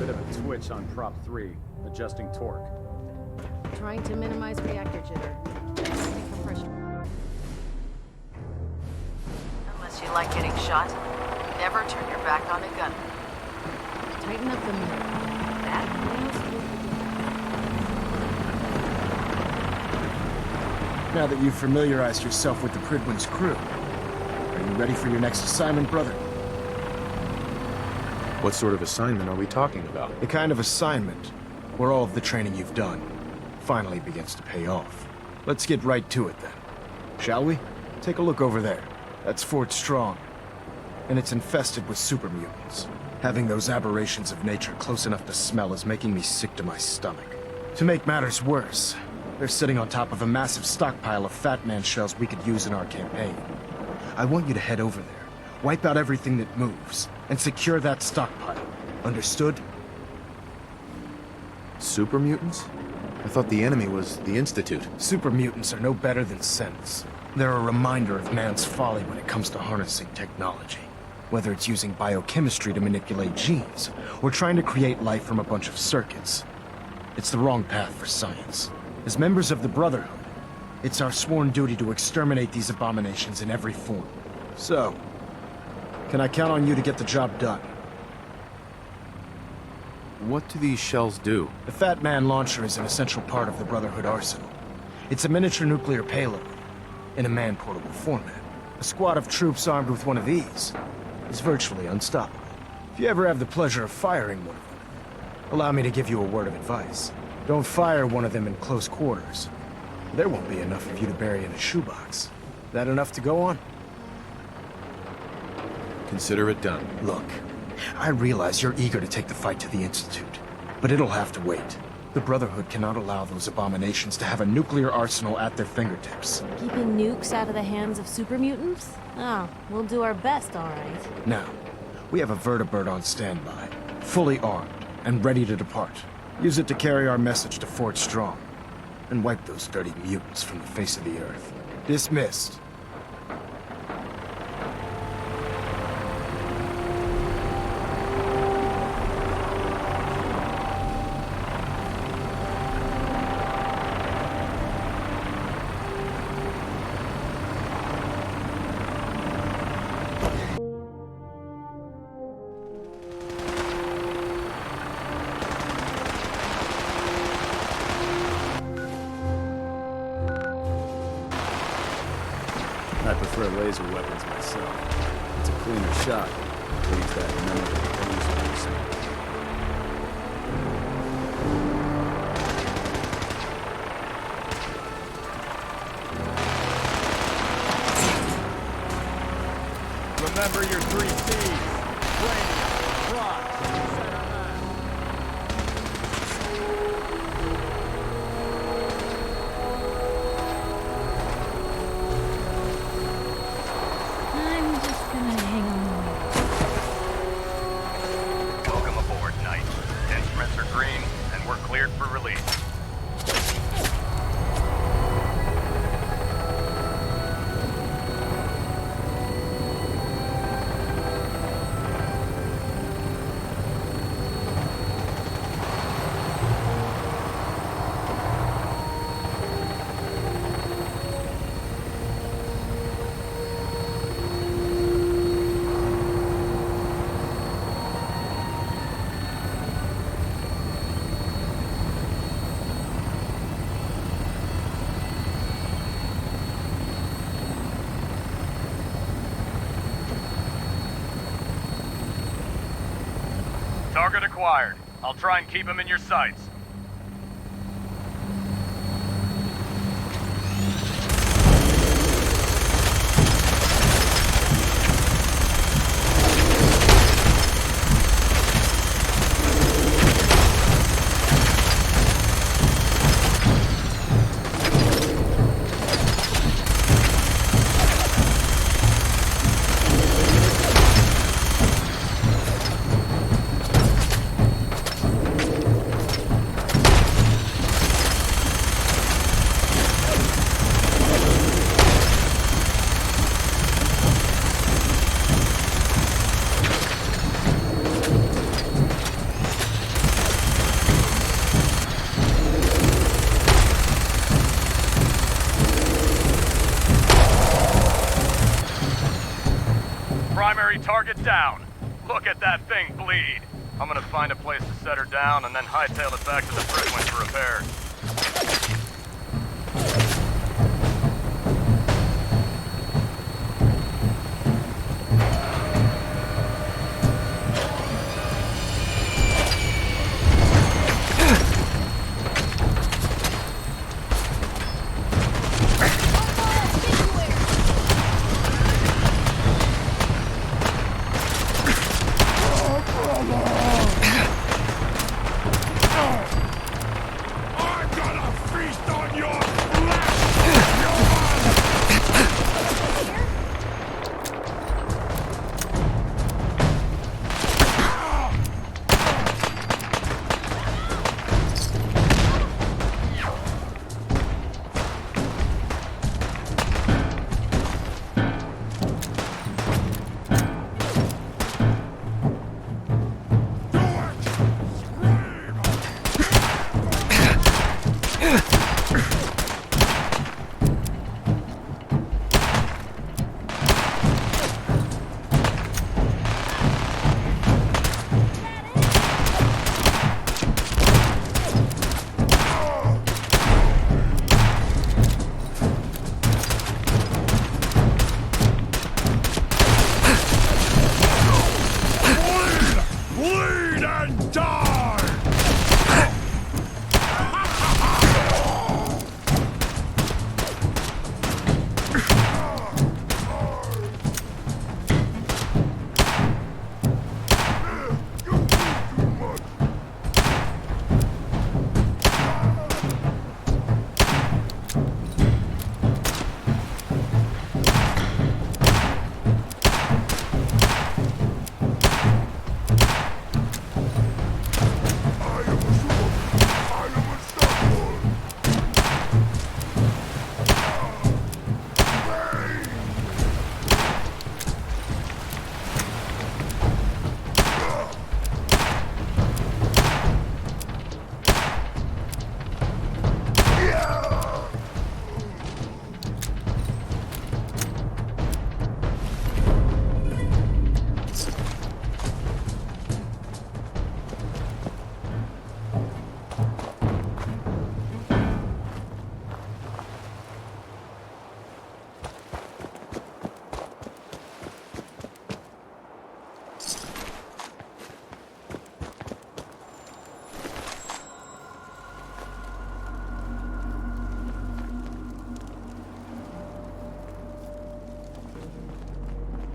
Bit of a twitch on prop 3, adjusting torque. Trying to minimize reactor jitter. Increasing compression. Unless you like getting shot, never turn your back on a gun. Tighten up the mirror. That nails you. Now that you've familiarized yourself with the Prydwen's crew, are you ready for your next assignment, brother? What sort of assignment are we talking about? The kind of assignment where all of the training you've done finally begins to pay off. Let's get right to it then. Shall we? Take a look over there. That's Fort Strong. And it's infested with super mutants. Having those aberrations of nature close enough to smell is making me sick to my stomach. To make matters worse, they're sitting on top of a massive stockpile of Fat Man shells we could use in our campaign. I want you to head over there, wipe out everything that moves, and secure that stockpile. Understood? Super mutants? I thought the enemy was the Institute. Super mutants are no better than synths. They're a reminder of man's folly when it comes to harnessing technology. Whether it's using biochemistry to manipulate genes, or trying to create life from a bunch of circuits. It's the wrong path for science. As members of the Brotherhood, it's our sworn duty to exterminate these abominations in every form. So, can I count on you to get the job done? What do these shells do? The Fat Man launcher is an essential part of the Brotherhood arsenal. It's a miniature nuclear payload, in a man-portable format. A squad of troops armed with one of these is virtually unstoppable. If you ever have the pleasure of firing one of them, allow me to give you a word of advice. Don't fire one of them in close quarters. There won't be enough of you to bury in a shoebox. That enough to go on? Consider it done. Look, I realize you're eager to take the fight to the Institute, but it'll have to wait. The Brotherhood cannot allow those abominations to have a nuclear arsenal at their fingertips. Keeping nukes out of the hands of super mutants? Oh, we'll do our best, all right. Now, we have a vertibird on standby, fully armed, and ready to depart. Use it to carry our message to Fort Strong, and wipe those dirty mutants from the face of the Earth. Dismissed. I prefer laser weapons myself. It's a cleaner shot. Leaves that memorable illusion. Remember your 3 C's. Cranium, crotch, center mass. I'm just gonna hang on. Welcome aboard, Knight. Instruments are green, and we're cleared for release. Target acquired. I'll try and keep him in your sights. get that thing bleed. I'm gonna find a place to set her down and then hightail it back to the Bridgewind for repairs.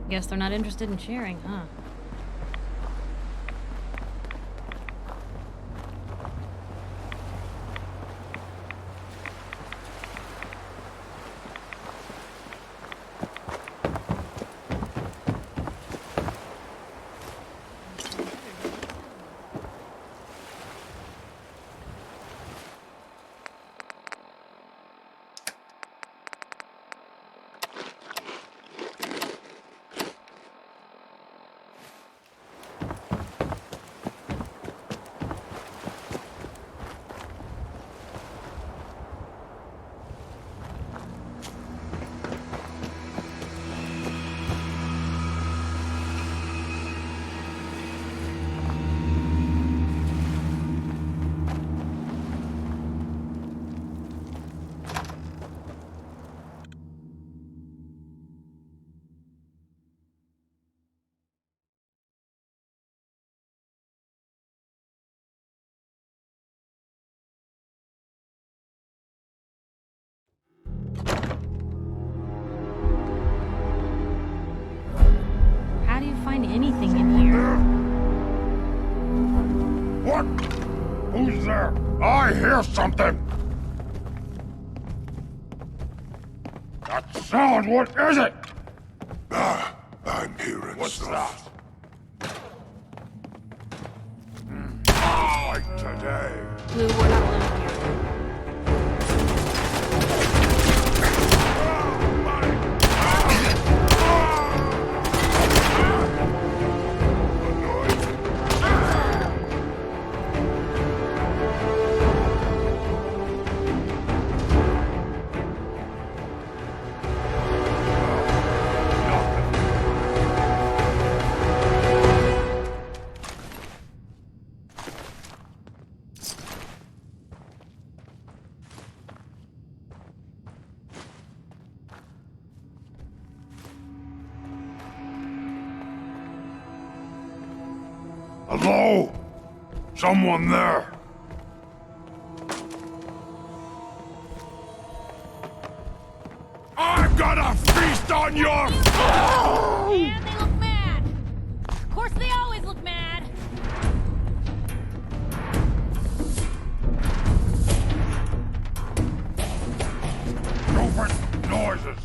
Guess they're not interested in sharing, huh? How do you find anything in here? What? Who's there? I hear something! That sound, what is it? I'm hearing What's stuff. that? Fight today. Blue, we're not alone here. Hello? Someone there? I'm gonna feast on your... And they look mad! Of course they always look mad! Stupid noises.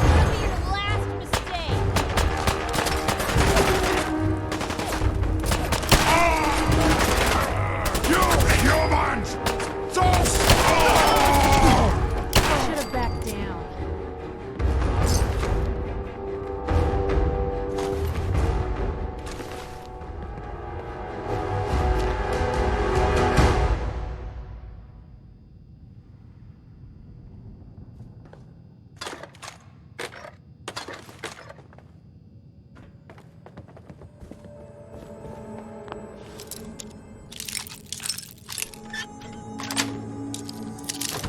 That'll be your last mistake! You humans! So Should have backed down.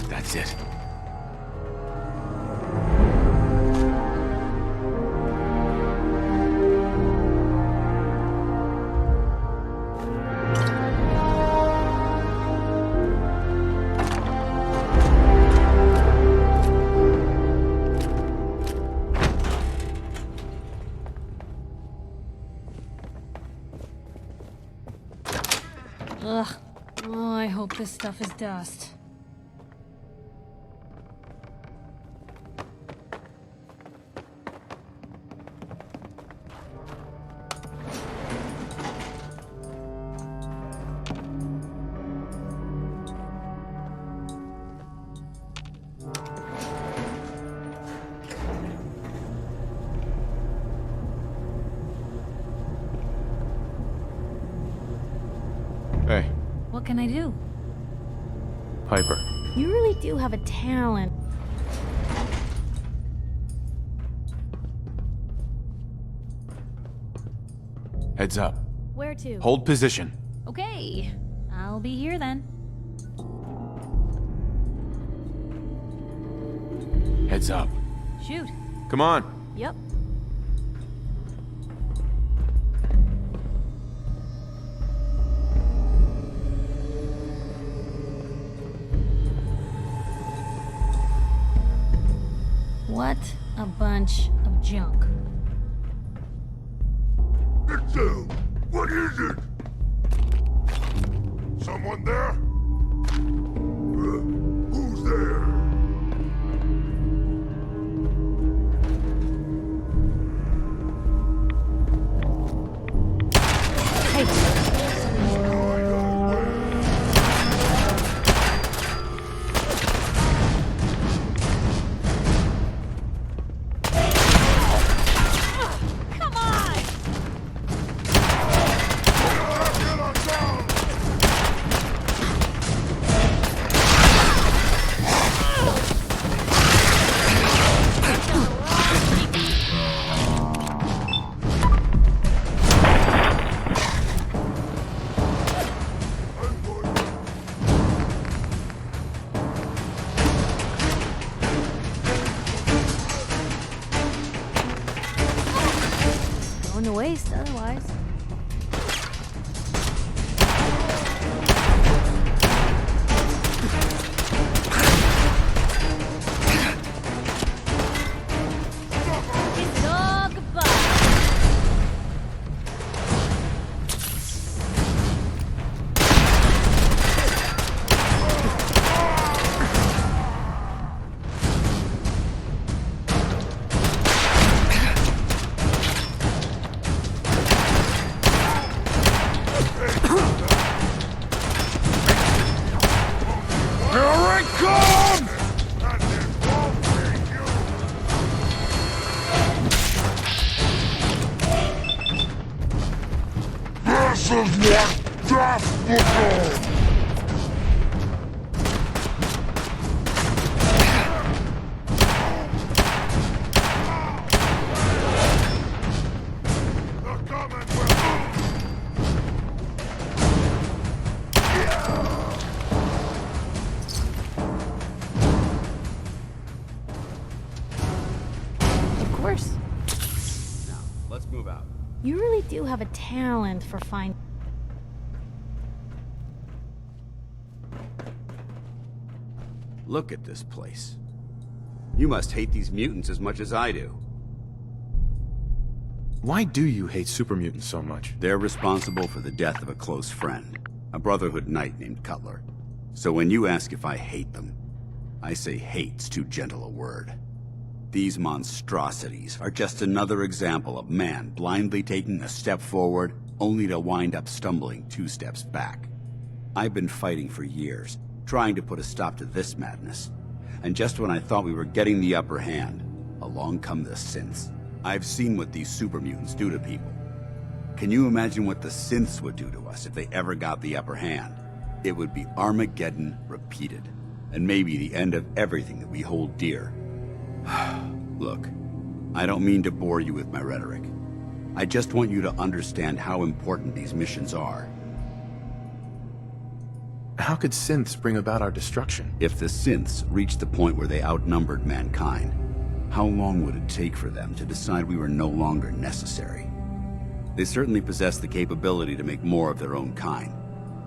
That's it. Ugh. Oh, I hope this stuff is dust. Hey, What can I do? Piper. You really do have a talent. Heads up. Where to? Hold position. Okay. I'll be here then. Heads up. Shoot. Come on. Yep. What a bunch of junk. Itzel, what is it? Someone there? Who's there? Come on! Get us down! Going to waste otherwise. Kiss it all goodbye. Here it comes! That's it, won't be you! This is what death looks like! They're coming with You really do have a talent for finding... Look at this place. You must hate these mutants as much as I do. Why do you hate super mutants so much? They're responsible for the death of a close friend, a Brotherhood knight named Cutler. So when you ask if I hate them, I say hate's too gentle a word. These monstrosities are just another example of man blindly taking a step forward, only to wind up stumbling 2 steps back. I've been fighting for years, trying to put a stop to this madness. And just when I thought we were getting the upper hand, along come the synths. I've seen what these super mutants do to people. Can you imagine what the synths would do to us if they ever got the upper hand? It would be Armageddon repeated, and maybe the end of everything that we hold dear. Look, I don't mean to bore you with my rhetoric. I just want you to understand how important these missions are. How could synths bring about our destruction? If the synths reached the point where they outnumbered mankind, how long would it take for them to decide we were no longer necessary? They certainly possess the capability to make more of their own kind,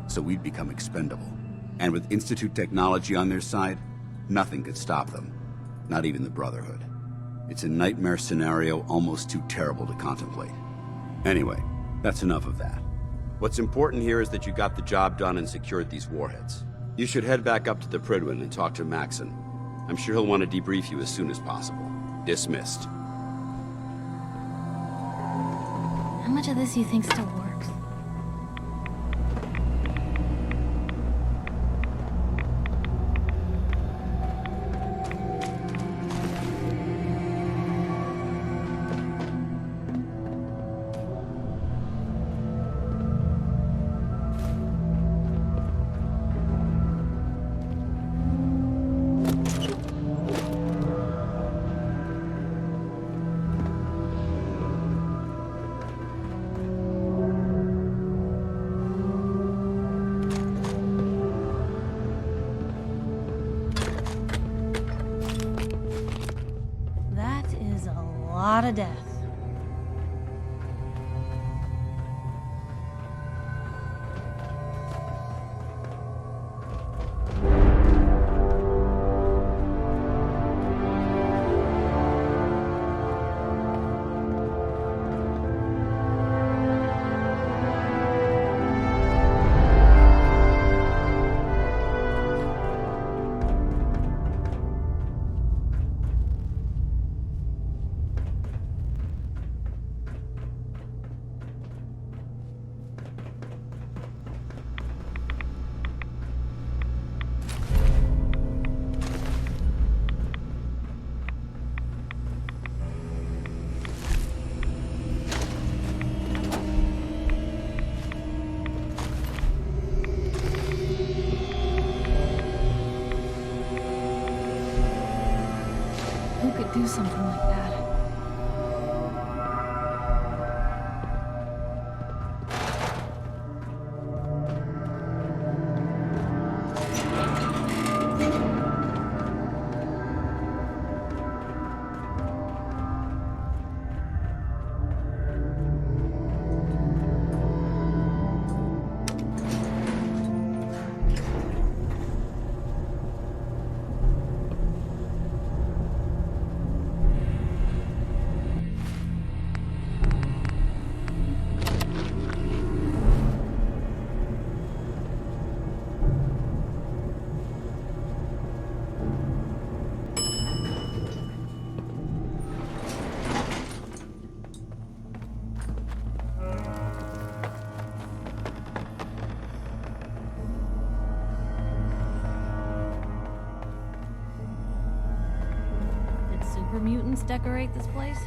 so we'd become expendable. And with Institute technology on their side, nothing could stop them. Not even the Brotherhood. It's a nightmare scenario almost too terrible to contemplate. Anyway, that's enough of that. What's important here is that you got the job done and secured these warheads. You should head back up to the Prydwen and talk to Maxon. I'm sure he'll want to debrief you as soon as possible. Dismissed. How much of this you think still works? Lot of death. Who could do something like that? Super mutants decorate this place?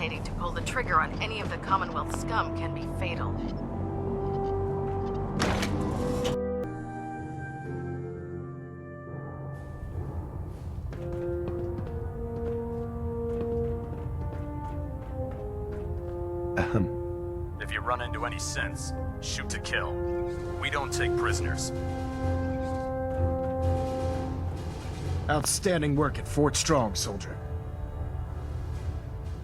hesitating to pull the trigger on any of the Commonwealth scum can be fatal. If you run into any sense, shoot to kill. We don't take prisoners. Outstanding work at Fort Strong, soldier.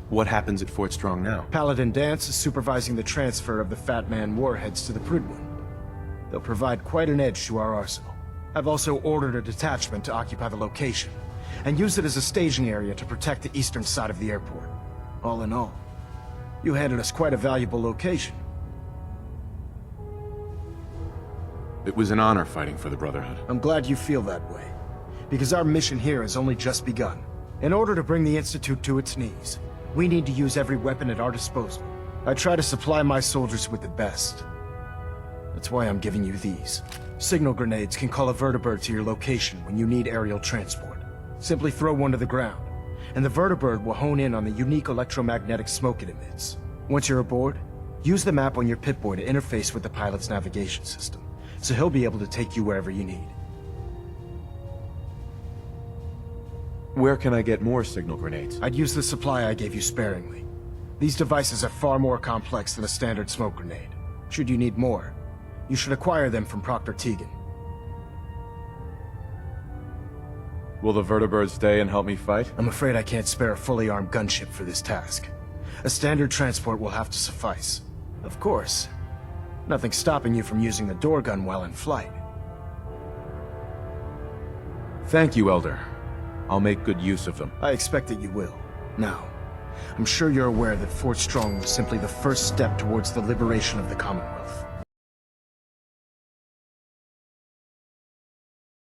What happens at Fort Strong now? Paladin Dance is supervising the transfer of the Fat Man warheads to the Prydwen. They'll provide quite an edge to our arsenal. I've also ordered a detachment to occupy the location, and use it as a staging area to protect the eastern side of the airport. All in all, you handed us quite a valuable location. It was an honor fighting for the Brotherhood. I'm glad you feel that way, because our mission here has only just begun. In order to bring the Institute to its knees, we need to use every weapon at our disposal. I try to supply my soldiers with the best. That's why I'm giving you these. Signal grenades can call a vertibird to your location when you need aerial transport. Simply throw one to the ground, and the vertibird will hone in on the unique electromagnetic smoke it emits. Once you're aboard, use the map on your Pip-Boy to interface with the pilot's navigation system, so he'll be able to take you wherever you need. Where can I get more signal grenades? I'd use the supply I gave you sparingly. These devices are far more complex than a standard smoke grenade. Should you need more, you should acquire them from Proctor Tegan. Will the vertibird stay and help me fight? I'm afraid I can't spare a fully armed gunship for this task. A standard transport will have to suffice. Of course, nothing's stopping you from using the door gun while in flight. Thank you, Elder. I'll make good use of them. I expect that you will. Now, I'm sure you're aware that Fort Strong was simply the first step towards the liberation of the Commonwealth.